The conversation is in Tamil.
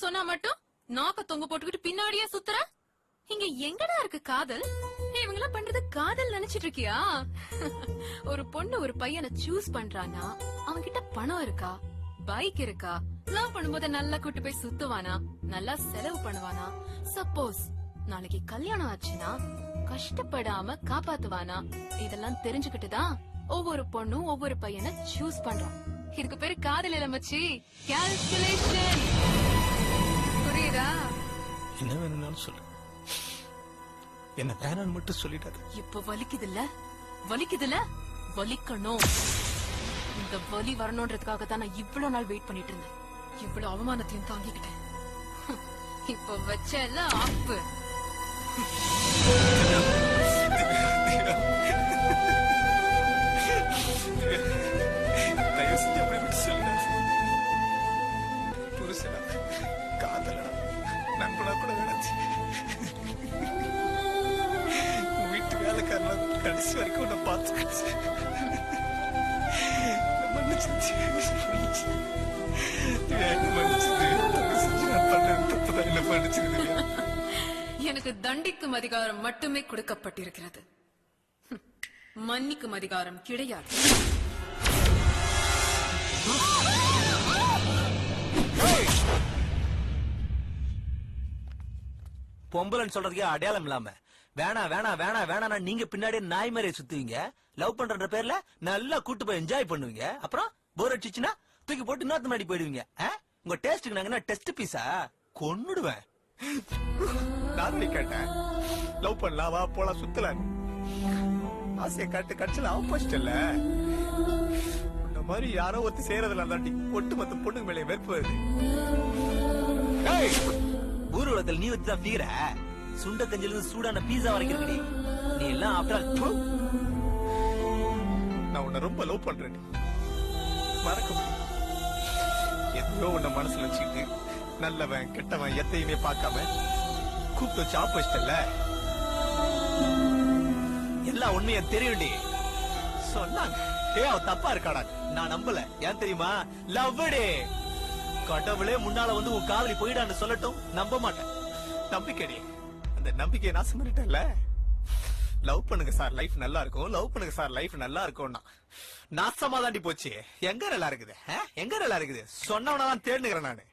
சொன்னா மட்டும் நாக்க தொங்க போட்டுக்கிட்டு பின்னாடியே சுத்துற. இங்க எங்கடா இருக்கு காதல்? இவங்கெல்லாம் பண்றது காதல் நினைச்சிட்டு இருக்கியா? ஒரு பொண்ணு ஒரு பையனை சூஸ் பண்றானா அவன்கிட்ட பணம் இருக்கா, பைக் இருக்கா, லவ் பண்ணும்போது நல்லா கூட்டு போய் சுத்துவானா, நல்லா செலவு பண்ணுவானா, சப்போஸ் நாளைக்கு கல்யாணம் ஆச்சுன்னா கஷ்டப்படாம காப்பாத்துவானா, இதெல்லாம் தெரிஞ்சுக்கிட்டுதான் ஒவ்வொரு பொண்ணும் ஒவ்வொரு பையனை சூஸ் பண்றான். இதுக்கு பேரு காதல் இல்ல மச்சி, கால்குலேஷன். புரியுதா? என்ன வேணும்னாலும் சொல்லு, என்ன வேணான்னு மட்டும் சொல்லிடாது. இப்ப வலிக்குதுல்ல, வலிக்குதுல்ல, வலிக்கணும். இந்த வலி வரணும்ன்றதுக்காக தான் நான் இவ்வளவு நாள் வெயிட் பண்ணிட்டு இருந்தேன். இவ்வளவு அவமானத்தையும் தாங்கிக்கிட்டேன். இப்ப வச்சல ஆப்பு. தயவு செஞ்சு அப்படி விட்டு சொல்லுங்க. புருஷனா காதலா நண்பனா கூட வேணாச்சு. வீட்டு வேலைக்காரன் கடைசி வரைக்கும் உன்னை பார்த்து மன்னிச்சு எனக்கு தண்டிக்கும் அதிகாரம் மட்டுமே கொடுக்கப்பட்டிருக்கிறது, மன்னிக்கும் அதிகாரம் கிடையாது. பொம்பளைன்னு சொல்றதுக்கே அடையாளம் இல்லாம வேணா வேணா வேணா வேணா நீங்க பின்னாடியே நாய் மாதிரியே சுத்துவீங்க. லவ் பண்ற பேர்ல நல்லா கூட்டு போய் என்ஜாய் பண்ணுவீங்க. அப்புறம் போர் அடிச்சுன்னா தூக்கி போட்டு இன்னொருத்த முன்னாடி போயிடுவீங்க. உங்க டேஸ்டுக்கு நாங்க டெஸ்ட் பீஸா கொன்னுடுவேன். நான் கேட்டேன் லவ் பண்ணலாம் வா போலாம் சுத்தலாம் ஆசையை காட்டு கட்சியில ஆப்போசிட்ல இந்த மாதிரி யாரோ ஒருத்தி செய்யறதுல தாண்டி ஒட்டுமொத்த பொண்ணுங்க மேலே வெறுப்பு வருது. ஊர்வலத்தில் நீ வச்சுதான் பீர சுண்ட கஞ்சில இருந்து சூடான பீஸா வரைக்கும் நீ எல்லாம் ஆஃப்டர் நான் உன்னை ரொம்ப லவ் பண்றேன். மறக்க முடியும் எதையோ உன்னை மனசுல வச்சுக்கிட்டு நல்லவன் கெட்டவன் எத்தையுமே பார்க்காம கூப்பிட்டு வச்சு ஆப்போசிட்ல எல்லாம் உண்மைய தெரியும்டி சொன்னாங்க. அவ தப்பா இருக்காடா, நான் நம்பல. ஏன் தெரியுமா? லவ் டே கடவுளே முன்னால வந்து உன் காதலி போயிடான்னு சொல்லட்டும், நம்ப மாட்டேன். நம்பிக்கை, அந்த நம்பிக்கையை நாசம் பண்ணிட்டல. லவ் பண்ணுங்க சார் லைஃப் நல்லா இருக்கும், லவ் பண்ணுங்க சார் லைஃப் நல்லா இருக்கும்னா நாசமா தாண்டி போச்சு. எங்க நல்லா இருக்குது, எங்க நல்லா இருக்குது சொன்னவனதான் தேடுகிறேன் நானு.